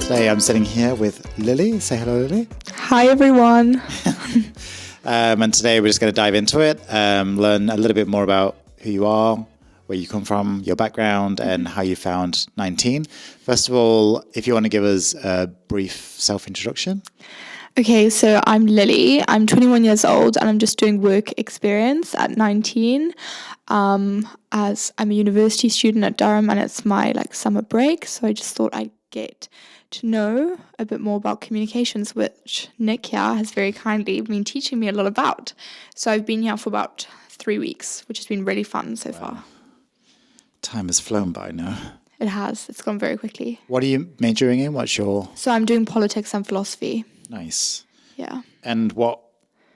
Today I'm sitting here with Lily. Say hello, Lily. Hi, everyone. And today we're just going to dive into it, learn a little bit more about who you are, where you come from, your background, and how you found 19. First of all, if you want to give us a brief self-introduction. Okay, so I'm Lily. I'm 21 years old and I'm just doing work experience at 19. As I'm a university student at Durham and it's my summer break. So I just thought I'd get to know a bit more about communications, which Nick here has very kindly been teaching me a lot about. So I've been here for about 3 weeks, which has been really fun so far. Time has flown by now. It has. It's gone very quickly. What are you majoring in? What's your... So I'm doing politics and philosophy. Nice. Yeah. And what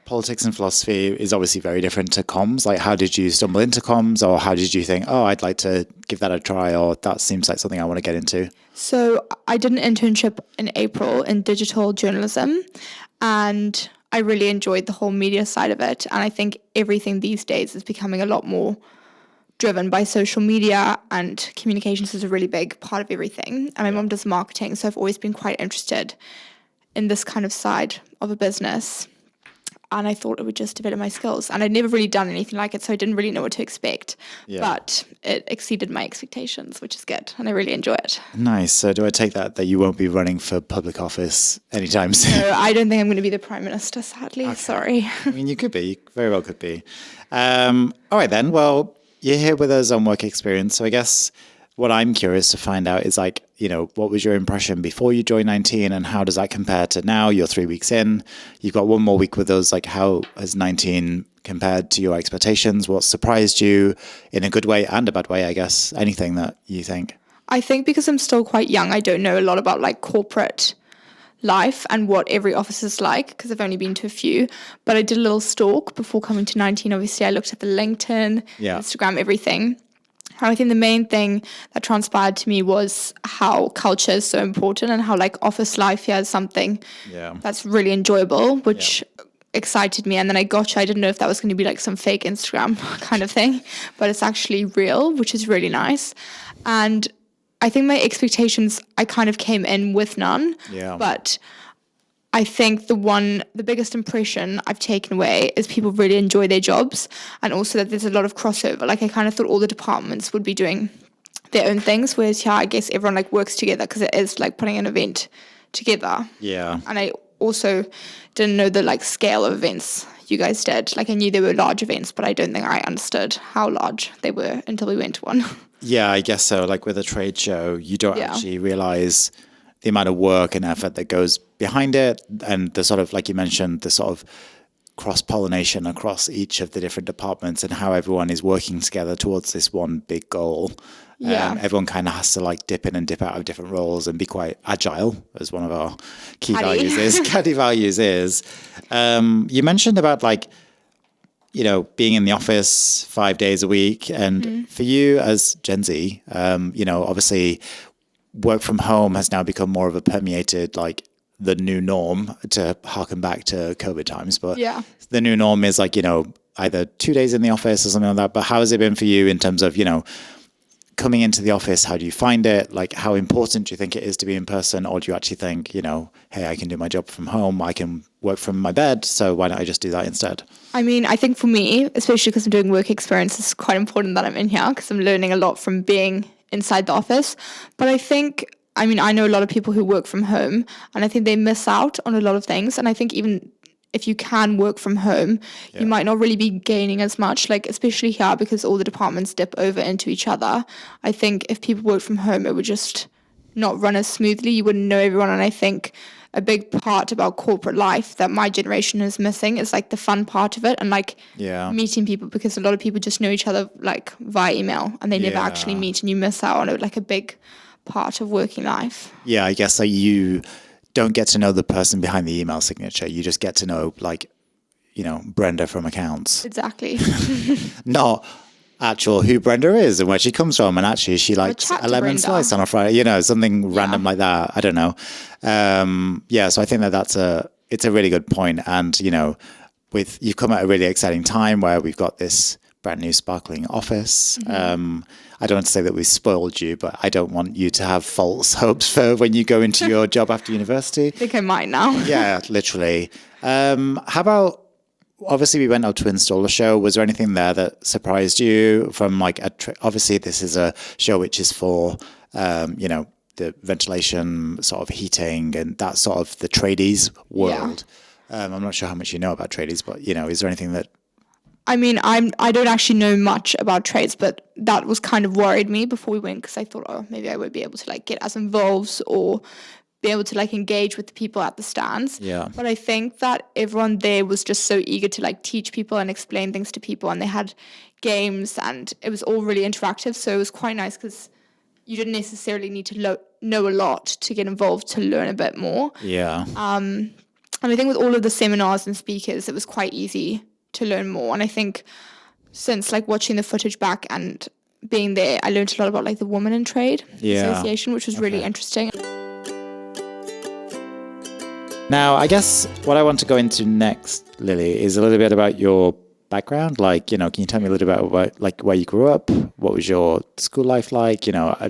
politics and philosophy is obviously very different to comms. Like, how did you stumble into comms, or how did you think, oh, I'd like to give that a try, or that seems like something I want to get into? So I did an internship in April in digital journalism, and I really enjoyed the whole media side of it. And I think everything these days is becoming a lot more driven by social media, and communications is a really big part of everything. And my mom does marketing, so I've always been quite interested in this kind of side of a business, and I thought it would just develop my skills. And I'd never really done anything like it, so I didn't really know what to expect. But it exceeded my expectations, which is good, and I really enjoy it. Nice. So do I take that you won't be running for public office anytime soon? No, I don't think I'm going to be the Prime Minister, sadly. Okay. Sorry. I mean, you could be. You very well could be. All right then. Well, you're here with us on work experience, so I guess what I'm curious to find out is what was your impression before you joined 19, and how does that compare to now? You're 3 weeks in. You've got one more week with us. How has 19 compared to your expectations? What surprised you in a good way and a bad way, I guess? Anything that you think? I think because I'm still quite young, I don't know a lot about corporate life and what every office is like, because I've only been to a few. But I did a little stalk before coming to 19. Obviously, I looked at the LinkedIn, Instagram, everything. I think the main thing that transpired to me was how culture is so important, and how office life here is something that's really enjoyable, which excited me. And then I didn't know if that was going to be some fake Instagram kind of thing, but it's actually real, which is really nice. And I think my expectations, I kind of came in with none, but I think the biggest impression I've taken away is people really enjoy their jobs, and also that there's a lot of crossover. I kind of thought all the departments would be doing their own things, whereas here I guess everyone works together, because it is putting an event together. Yeah. And I also didn't know the scale of events you guys did. I knew there were large events, but I don't think I understood how large they were until we went to one. Yeah, I guess so. With a trade show, you don't actually realize the amount of work and effort that goes behind it, and the sort of, like you mentioned, the sort of cross-pollination across each of the different departments, and how everyone is working together towards this one big goal. Everyone kind of has to dip in and dip out of different roles and be quite agile, as one of our key values is. Caddy values is. You mentioned about being in the office 5 days a week, and for you as Gen Z, obviously work from home has now become more of a permeated, the new norm, to harken back to COVID times. But the new norm is either 2 days in the office or something like that. But how has it been for you in terms of, coming into the office? How do you find it? How important do you think it is to be in person? Or do you actually think, hey, I can do my job from home. I can work from my bed. So why don't I just do that instead? I mean, I think for me, especially because I'm doing work experience, it's quite important that I'm in here, because I'm learning a lot from being inside the office. But I know a lot of people who work from home, and I think they miss out on a lot of things. And I think even if you can work from home, you might not really be gaining as much, especially here, because all the departments dip over into each other. I think if people work from home, it would just not run as smoothly. You wouldn't know everyone. And I think a big part about corporate life that my generation is missing is the fun part of it, and meeting people, because a lot of people just know each other via email, and they never actually meet, and you miss out on it, a big part of working life. Yeah, I guess you don't get to know the person behind the email signature. You just get to know Brenda from accounts. Exactly. Not actual who Brenda is and where she comes from, and actually she likes a lemon slice on a Friday, something random like that. I don't know. So I think it's a really good point. And, you've come at a really exciting time where we've got this brand new sparkling office. I don't want to say that we spoiled you, but I don't want you to have false hopes for when you go into your job after university. I think I might now. Yeah, literally. How about, obviously we went out to install a show. Was there anything there that surprised you from like, obviously this is a show which is for, you know, the ventilation, sort of heating and that sort of the tradies world. Yeah. I'm not sure how much you know about tradies, but, you know, is there anything that... I mean, I don't actually know much about trades, but that was kind of worried me before we went because I thought, oh, maybe I won't be able to like get as involved or be able to like engage with the people at the stands. Yeah. But I think that everyone there was just so eager to like teach people and explain things to people, and they had games and it was all really interactive. So it was quite nice because you didn't necessarily need to know a lot to get involved to learn a bit more. Yeah. And I think with all of the seminars and speakers, it was quite easy to learn more. And I think since like watching the footage back and being there, I learned a lot about like the Women in Trade Association, which was really interesting. Now, I guess what I want to go into next, Lily, is a little bit about your background. Like, you know, can you tell me a little bit about like where you grew up? What was your school life like? You know,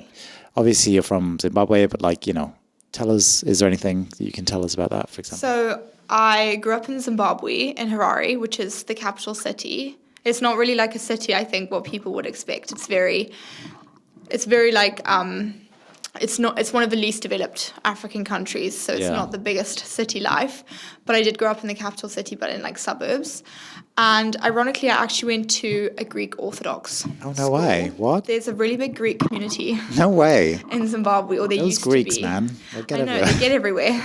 obviously you're from Zimbabwe, but like, you know, tell us, is there anything that you can tell us about that, for example? So I grew up in Zimbabwe, in Harare, which is the capital city. It's not really like a city, I think, what people would expect. It's very like, it's one of the least developed African countries, so it's not the biggest city life. But I did grow up in the capital city, but in like suburbs. And ironically, I actually went to a Greek Orthodox school. Way. What? There's a really big Greek community. No way. In Zimbabwe, or they Those used Greeks, to be. Man. They get everywhere.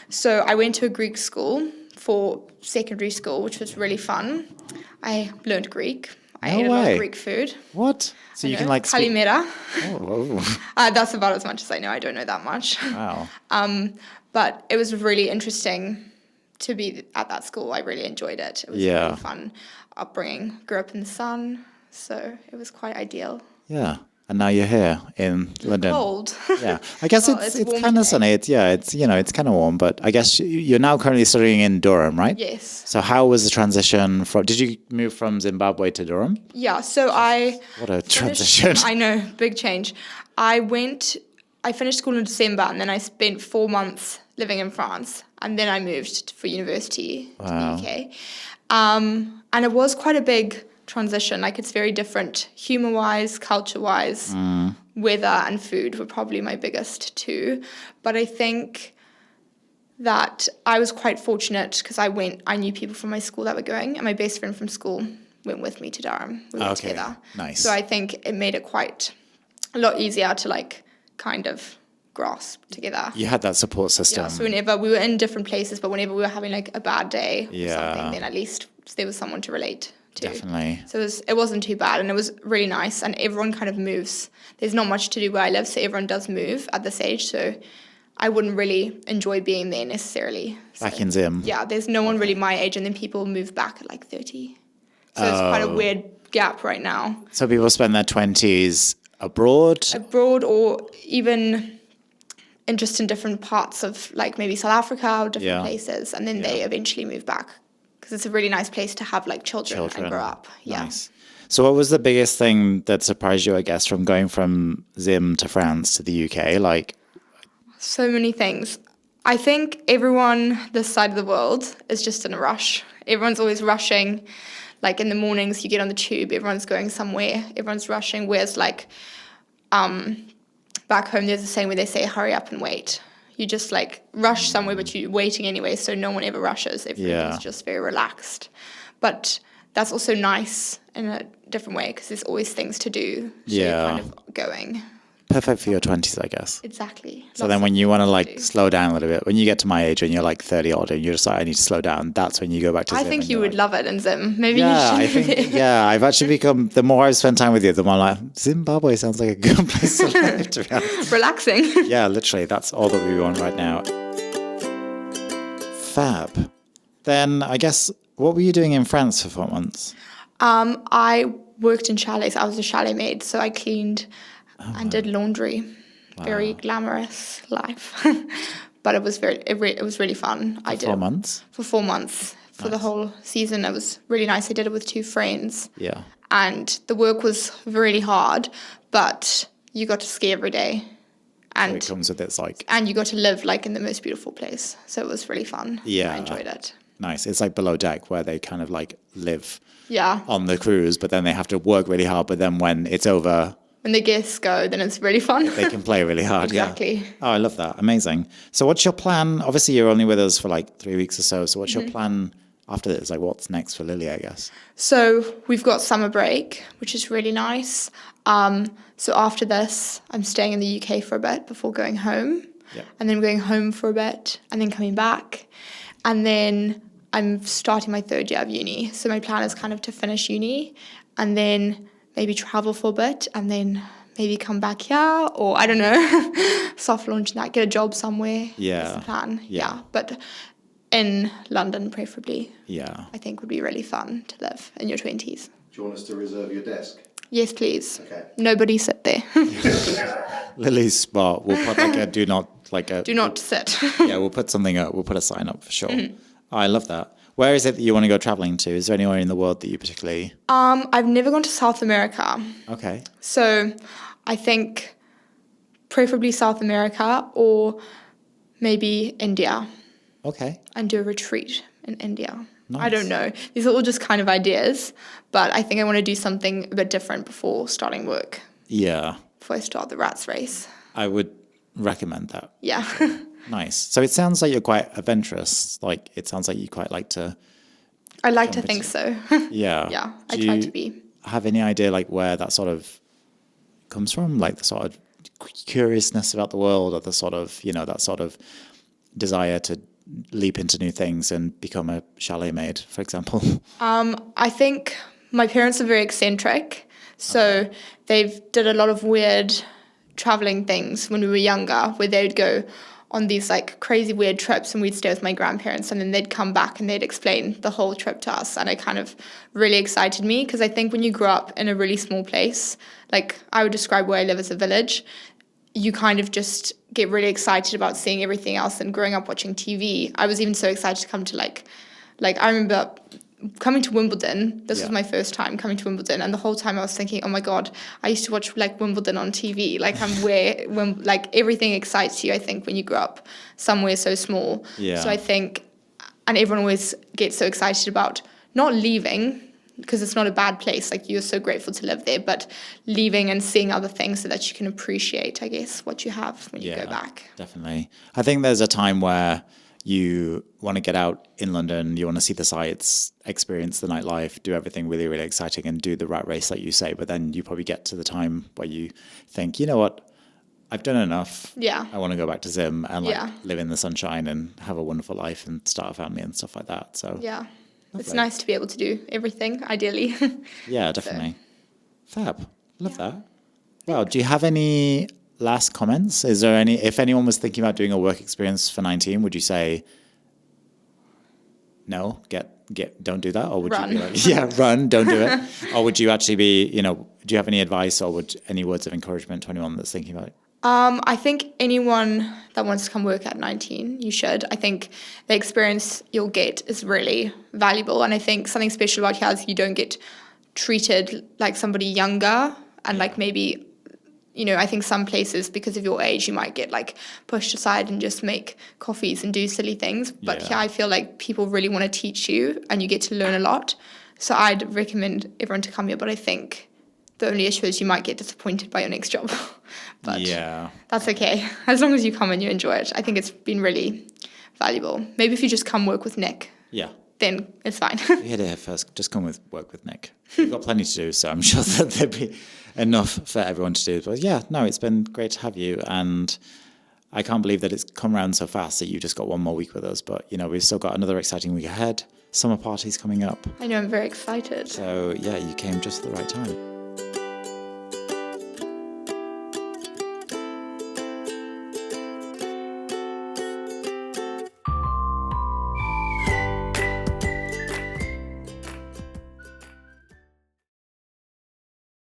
So I went to a Greek school for secondary school, which was really fun. I learned Greek. I ate a lot of Greek food. What? So you can like speak... Kalimera. Oh. That's about as much as I know. I don't know that much. Wow. But it was really interesting to be at that school. I really enjoyed it. It was a really fun upbringing. Grew up in the sun, so it was quite ideal. Yeah. And now you're here in London. Cold. Yeah. I guess it's kind of sunny. It's you know, it's kind of warm, but I guess you're now currently studying in Durham, right? Yes. So how was the transition did you move from Zimbabwe to Durham? Yeah. So what a transition. I know, big change. I finished school in December, and then I spent 4 months living in France, and then I moved for university to the UK. And it was quite a big transition. Like, it's very different humor-wise, culture-wise. Weather and food were probably my biggest two. But I think that I was quite fortunate because I knew people from my school that were going, and my best friend from school went with me to Durham. We went together. Nice. So I think it made it quite a lot easier to like kind of grasp together. You had that support system. Yeah, so whenever we were in different places, but whenever we were having like a bad day or something, then at least there was someone to relate to. Definitely. So it wasn't too bad, and it was really nice, and everyone kind of moves. There's not much to do where I live, so everyone does move at this age, so I wouldn't really enjoy being there necessarily. So, back in Zim. Yeah, there's no one really my age, and then people move back at like 30. So it's quite a weird gap right now. So people spend their 20s abroad? Abroad, or even just in different parts of like maybe South Africa or different places, and then they eventually move back because it's a really nice place to have like children. And grow up. Yeah. Nice. So what was the biggest thing that surprised you, I guess, from going from Zim to France to the UK? Like, so many things. I think everyone this side of the world is just in a rush. Everyone's always rushing. Like in the mornings, you get on the tube, everyone's going somewhere, everyone's rushing. Whereas like back home, there's a saying where they say, hurry up and wait. You just like rush somewhere, but you're waiting anyway, so no one ever rushes. Everyone's just very relaxed. But that's also nice in a different way because there's always things to do. So you're kind of going. Perfect for your 20s, I guess. Exactly. So then when you want to like slow down a little bit, when you get to my age and you're like 30 odd and you're just like, I need to slow down, that's when you go back to Zim. I think you would love it in Zim. Maybe you should. I've actually become, the more I've spent time with you, the more I'm like, Zimbabwe sounds like a good place to live, to be honest. Relaxing. Yeah, literally. That's all that we want right now. Fab. Then I guess, what were you doing in France for 4 months? I worked in chalets. I was a chalet maid, so I cleaned and did laundry. Wow. Very glamorous life. But it was it was really fun. For 4 months? For 4 months. for the whole season. It was really nice. I did it with 2 friends. Yeah. And the work was really hard, but you got to ski every day. And So it comes with its like... And you got to live like in the most beautiful place. So it was really fun. Yeah. I enjoyed it. Nice. It's like Below Deck where they kind of like live on the cruise, but then they have to work really hard. But then when it's over... When the guests go, then it's really fun. They can play really hard. Exactly. Yeah. Oh, I love that. Amazing. So what's your plan? Obviously, you're only with us for like 3 weeks or so. So what's your plan after this? Like what's next for Lily, I guess? So we've got summer break, which is really nice. So after this, I'm staying in the UK for a bit before going home. Yep. And then going home for a bit and then coming back. And then I'm starting my 3rd year of uni. So my plan is kind of to finish uni and then maybe travel for a bit and then maybe come back here or I don't know, soft launch that, get a job somewhere. Yeah. That's the plan. Yeah. But in London preferably. Yeah. I think would be really fun to live in your 20s. Do you want us to reserve your desk? Yes, please. Okay. Nobody sit there. Lily's spot. We'll put like a do not sit. Yeah, we'll put something up. We'll put a sign up for sure. Oh, I love that. Where is it that you want to go traveling to? Is there anywhere in the world that you particularly... I've never gone to South America. Okay. So I think preferably South America or maybe India. Okay. And do a retreat in India. Nice. I don't know. These are all just kind of ideas, but I think I want to do something a bit different before starting work. Yeah. Before I start the rat's race. I would recommend that. Yeah. Nice. So it sounds like you're quite adventurous. Like it sounds like you quite like to... I like to think so. Yeah. Yeah, I Do try you to be. have any idea like where that sort of comes from? Like the sort of curiousness about the world or the sort of, that sort of desire to leap into new things and become a chalet maid, for example? I think my parents are very eccentric. So they've did a lot of weird traveling things when we were younger where they would go on these like crazy weird trips and we'd stay with my grandparents and then they'd come back and they'd explain the whole trip to us and it kind of really excited me because I think when you grow up in a really small place, like I would describe where I live as a village, you kind of just get really excited about seeing everything else and growing up watching TV. I was even so excited to come to like I remember coming to Wimbledon. This was my first time coming to Wimbledon, and the whole time I was thinking, oh my god, I used to watch like Wimbledon on TV. Like when like everything excites you, I think, when you grow up somewhere so small. Yeah. So I think, and everyone always gets so excited about not leaving because it's not a bad place. Like you're so grateful to live there, but leaving and seeing other things so that you can appreciate, I guess, what you have when you go back. Definitely. I think there's a time where you want to get out in London, you want to see the sights, experience the nightlife, do everything really, really exciting and do the rat race, like you say. But then you probably get to the time where you think, you know what, I've done enough. Yeah. I want to go back to Zim and live in the sunshine and have a wonderful life and start a family and stuff like that. So yeah, it's nice to be able to do everything, ideally. Yeah, definitely. So. Fab. Love that. Well, do you have any last comments? Is there any, if anyone was thinking about doing a work experience for 19, would you say, no, don't do that? Or would run. you be like, yeah, run, don't do it? Or would you actually be, do you have any advice or any words of encouragement to anyone that's thinking about it? I think anyone that wants to come work at 19, you should. I think the experience you'll get is really valuable. And I think something special about here is you don't get treated like somebody younger and like maybe, I think some places, because of your age, you might get like pushed aside and just make coffees and do silly things. But here I feel like people really want to teach you and you get to learn a lot. So I'd recommend everyone to come here. But I think the only issue is you might get disappointed by your next job. But that's okay. As long as you come and you enjoy it. I think it's been really valuable. Maybe if you just come work with Nick. Yeah. Then it's fine. You heard it here first. Just come work with Nick. You've got plenty to do, so I'm sure that there'd be enough for everyone to do. But yeah, no, it's been great to have you. And I can't believe that it's come around so fast that you've just got one more week with us. But, we've still got another exciting week ahead. Summer parties coming up. I know, I'm very excited. So yeah, you came just at the right time.